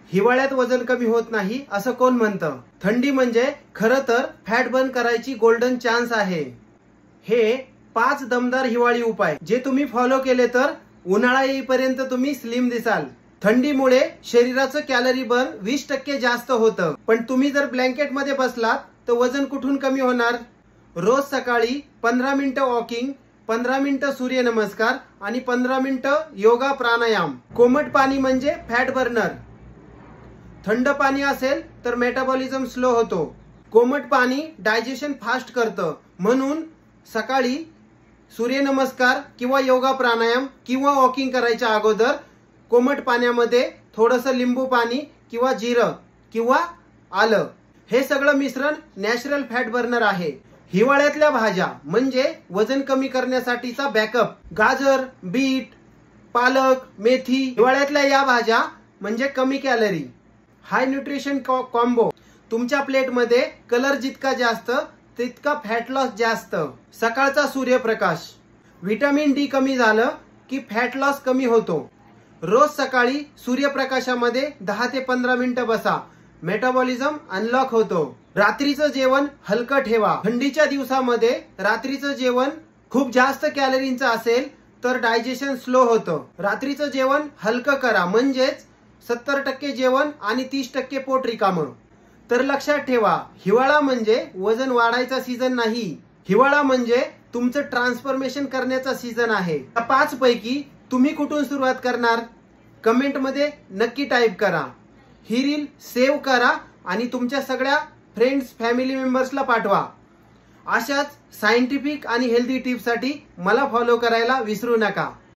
हिवाळ्यात वजन कमी होत नाही असं कोण म्हणतं? थंडी म्हणजे खरं तर फॅट बर्न करायची गोल्डन चान्स आहे। हे 5 दमदार हिवाळी उपाय जे तुम्ही फॉलो केले तर उन्हाळा येईपर्यंत तुम्ही स्लिम दिसाल। थंडीमुळे शरीराचं कॅलरी बर्न 20% जास्त होतं, पण तुम्ही जर ब्लँकेट मध्ये बसलात तर वजन कुठून कमी होणार? रोज सकाळी 15 मिनिटं वॉकिंग, 15 मिनिटं सूर्यनमस्कार आणि 15 मिनिटं योगा प्राणायाम। कोमट पाणी म्हणजे फॅट बर्नर। थंड पाणी असेल तर मेटाबॉलिझम स्लो होतो। कोमट पाणी डायजेशन फास्ट करतं, म्हणून सकाळी सूर्यनमस्कार किंवा योगा प्राणायाम किंवा वॉकिंग करायच्या अगोदर कोमट पाण्यामध्ये थोडंसं लिंबू पाणी किंवा जिरं किंवा आलं हे सगळं मिश्रण नॅचरल फॅट बर्नर आहे। हिवाळ्यातल्या भाज्या म्हणजे वजन कमी करण्यासाठीचा बॅकअप। गाजर, बीट, पालक, मेथी, हिवाळ्यातल्या या भाज्या म्हणजे कमी कॅलरी, हाय न्यूट्रिशन कॉम्बो। तुमच्या प्लेटमध्ये कलर जितका जास्त तितका फॅट लॉस जास्त। सकाळचा सूर्यप्रकाश, व्हिटॅमिन डी कमी झालं की फॅट लॉस कमी होतो। रोज सकाळी सूर्यप्रकाशामध्ये 10 ते 15 मिनिटं बसा, मेटाबॉलिझम अनलॉक होतो। रात्रीचं जेवण हलकं ठेवा। थंडीच्या दिवसामध्ये रात्रीचं जेवण खूप जास्त कॅलरीचं असेल तर डायजेशन स्लो होतं। रात्रीचं जेवण हलकं करा, म्हणजेच 70% जेवण आणि 30% पोट रिकामं। तर लक्षात ठेवा, हिवाळा म्हणजे वजन वाढायचा सीझन नाही, हिवाळा म्हणजे तुमचं ट्रान्सफॉर्मेशन करण्याचा सीझन आहे। या 5 पैकी तुम्ही कुठून सुरुवात करणार? कमेंट मध्ये नक्की टाईप करा। ही रील सेव्ह करा आणि तुमच्या सगळ्या फ्रेंड्स फॅमिली मेंबर्सला पाठवा। अशाच सायंटिफिक आणि हेल्दी टिप्ससाठी मला फॉलो करायला विसरू नका।